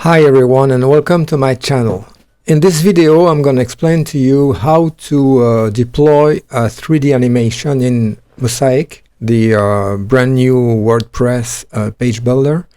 Hi everyone and welcome to my channel. In this video I'm going to explain to you how to deploy a 3D animation in Mosaic, the brand new WordPress page builder.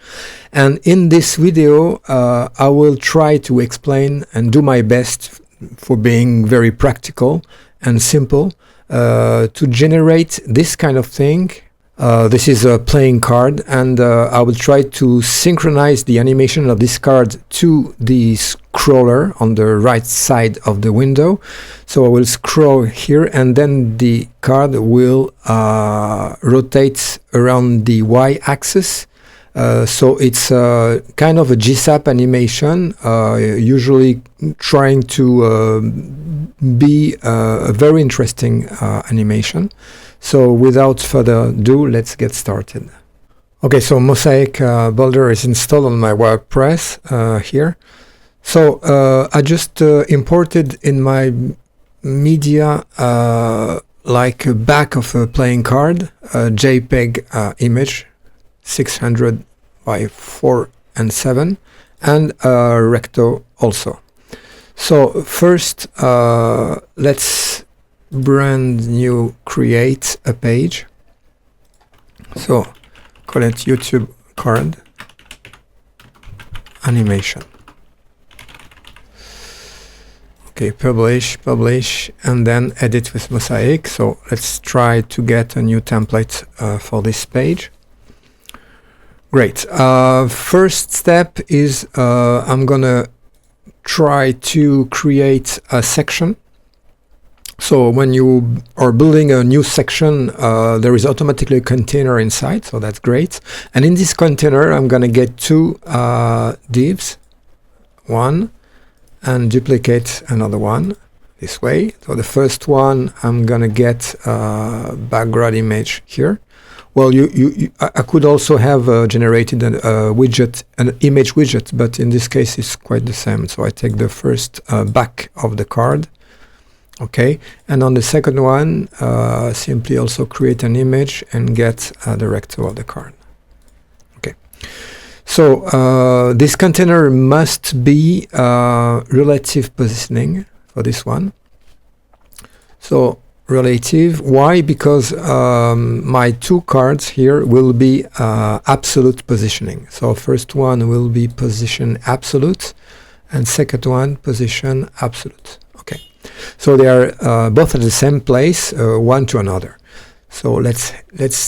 And in this video I will try to explain and do my best for being very practical and simple to generate this kind of thing. This is a playing card, and I will try to synchronize the animation of this card to the scroller on the right side of the window. So I will scroll here, and then the card will rotate around the y-axis. So it's kind of a GSAP animation, usually trying to be a very interesting animation. So without further ado, let's get started. Okay, so Mosaic Builder is installed on my WordPress here. So I just imported in my media like a back of a playing card, a JPEG image, 600 by 4 and 7, and a recto also. So first let's brand new create a page. So call it YouTube card animation. Okay, publish, and then edit with Mosaic. So let's try to get a new template for this page. Great. First step is I'm gonna try to create a section. So when you are building a new section, there is automatically a container inside, so that's great. And in this container, I'm going to get two divs, one, and duplicate another one this way. So the first one, I'm going to get background image here. Well, I could also have generated a widget, an image widget, but in this case, it's quite the same. So I take the first back of the card. Okay, and on the second one, simply also create an image and get the recto of the card. Okay, so this container must be relative positioning for this one. So relative, why? Because my two cards here will be absolute positioning. So first one will be position absolute, and second one position absolute. Okay. So they are both at the same place, one to another. So let's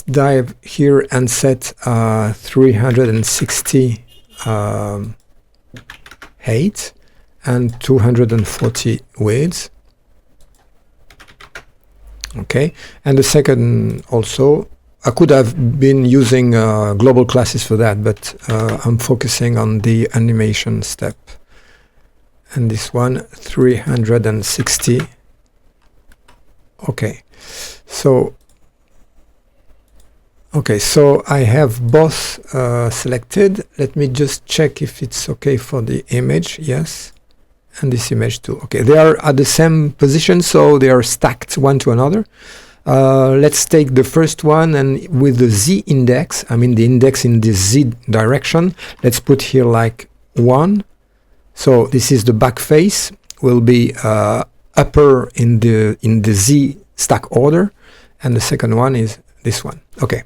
dive here and set 360 height and 240 width. Okay, and the second also, I could have been using global classes for that, but I'm focusing on the animation step. And this one 360. Okay, so I have both selected. Let me just check if it's okay for the image. Yes, and this image too. Okay, they are at the same position, so they are stacked one to another. Let's take the first one, and with the Z index, I mean the index in the Z direction, let's put here like 1. So this is the back face, will be upper in the Z stack order, and the second one is this one. Okay,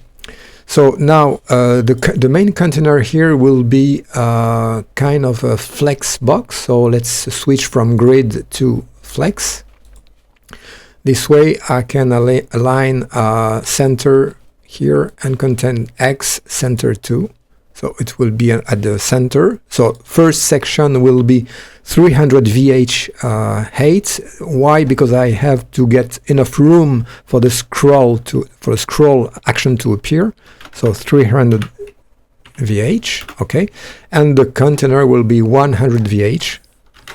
so now the main container here will be kind of a flex box. So let's switch from grid to flex. This way I can align center here and content X center too. So it will be at the center. So first section will be 300 VH height. Why? Because I have to get enough room for the scroll action to appear. So 300 VH. Okay, and the container will be 100 VH.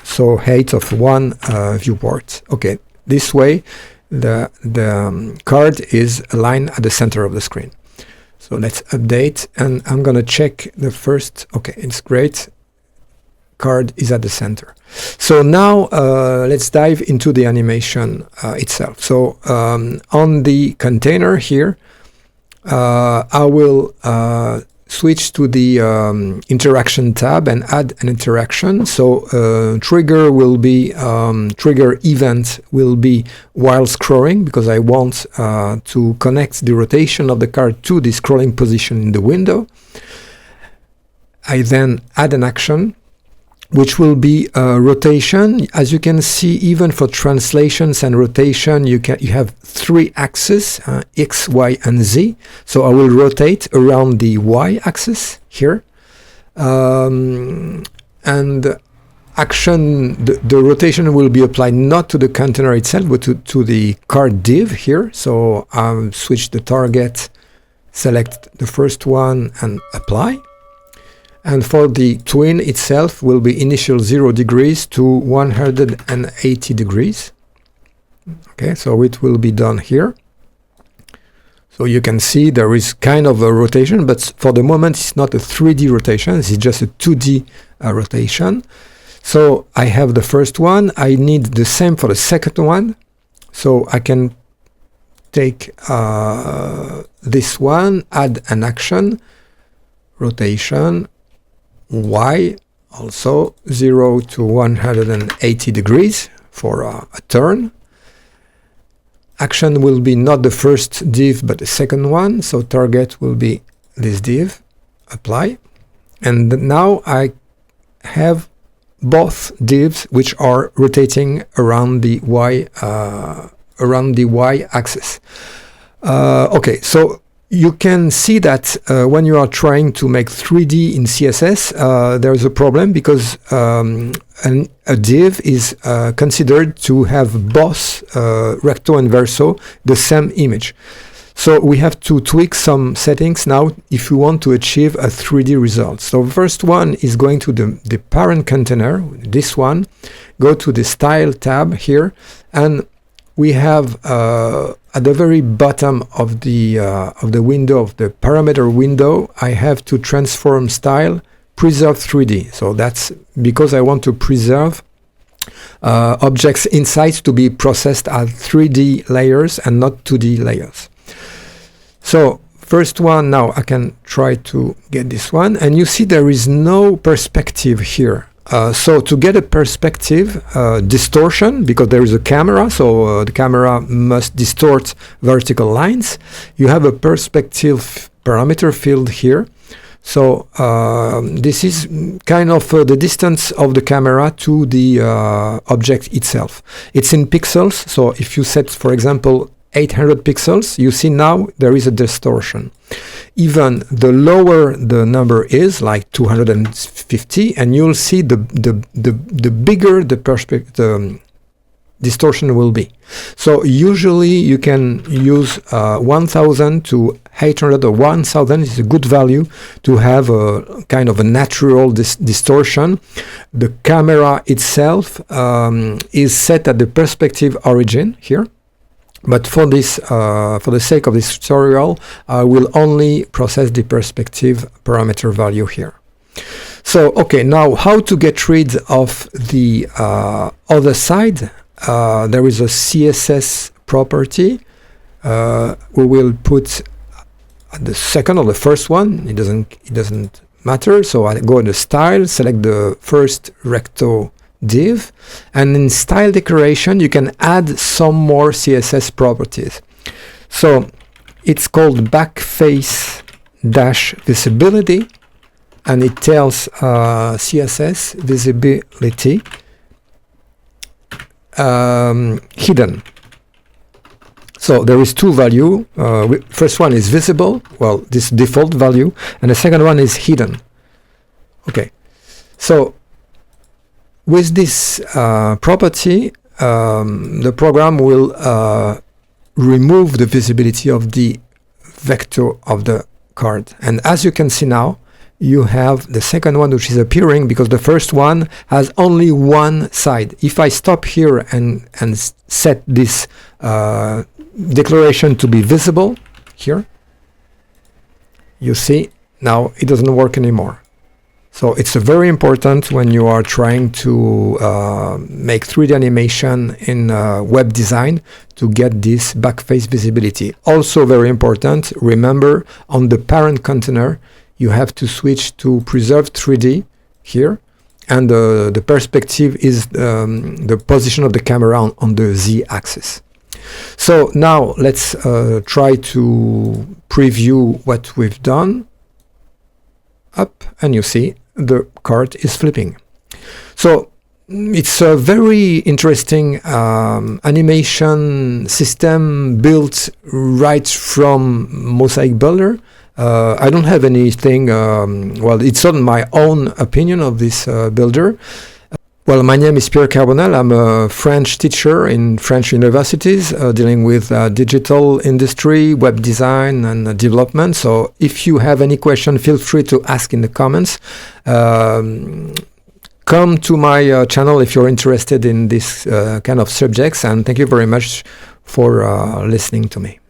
So height of one viewport. Okay, this way the card is aligned at the center of the screen. So let's update, and I'm gonna check the first. Okay, it's great. Card is at the center. So now let's dive into the animation itself. So on the container here, I will switch to the interaction tab and add an interaction. So trigger will be trigger event will be while scrolling, because I want to connect the rotation of the card to the scrolling position in the window. I then add an action, which will be rotation. As you can see, even for translations and rotation, you have 3 axes, X, Y, and Z. So I will rotate around the Y axis here. And action, the rotation will be applied not to the container itself, but to the card div here. So I'll switch the target, select the first one, and apply. And for the twin itself will be initial 0 degrees to 180 degrees. Okay, so it will be done here. So you can see there is kind of a rotation, but for the moment it's not a 3D rotation, it's just a 2D rotation. So I have the first one, I need the same for the second one. So I can take this one, add an action, rotation, Y, also 0 to 180 degrees for a turn. Action will be not the first div but the second one, so target will be this div, apply. And now I have both divs which are rotating around the Y axis. Okay, so you can see that when you are trying to make 3D in CSS, there is a problem, because a div is considered to have both recto and verso the same image. So we have to tweak some settings now if we want to achieve a 3D result. So the first one is going to the parent container, this one, go to the Style tab here, and we have at the very bottom of the window, of the parameter window, I have to transform style, preserve 3D. So that's because I want to preserve objects inside to be processed as 3D layers and not 2D layers. So first one, now I can try to get this one, and you see there is no perspective here. So to get a perspective, distortion, because there is a camera, so the camera must distort vertical lines. You have a perspective parameter field here. So this is kind of the distance of the camera to the object itself. It's in pixels, so if you set, for example, 800 pixels, you see now there is a distortion. Even the lower the number is, like 250, and you'll see the bigger the distortion will be. So usually you can use 1000 to 800 or 1000 is a good value to have a kind of a natural distortion. The camera itself is set at the perspective origin here. But for this, for the sake of this tutorial, I will only process the perspective parameter value here. So, okay, now how to get rid of the other side? There is a CSS property. We will put the second or the first one. It doesn't matter. So I go to Style, select the first recto div, and in Style Decoration you can add some more CSS properties. So it's called backface dash visibility, and it tells CSS visibility hidden. So there is two value. First one is visible, well, this default value, and the second one is hidden. Okay, so with this property, the program will remove the visibility of the vector of the card. And as you can see now, you have the second one which is appearing because the first one has only one side. If I stop here and set this declaration to be visible here, you see now it doesn't work anymore. So it's very important when you are trying to make 3D animation in web design to get this backface visibility. Also very important, remember on the parent container you have to switch to Preserve 3D here, and the perspective is the position of the camera on the Z-axis. So now let's try to preview what we've done. Up, and you see the cart is flipping. So it's a very interesting animation system built right from Mosaic Builder. I don't have anything, well, it's not my own opinion of this builder. Well, my name is Pierre Carbonel. I'm a French teacher in French universities dealing with digital industry, web design and development. So if you have any question, feel free to ask in the comments. Come to my channel if you're interested in this kind of subjects, and thank you very much for listening to me.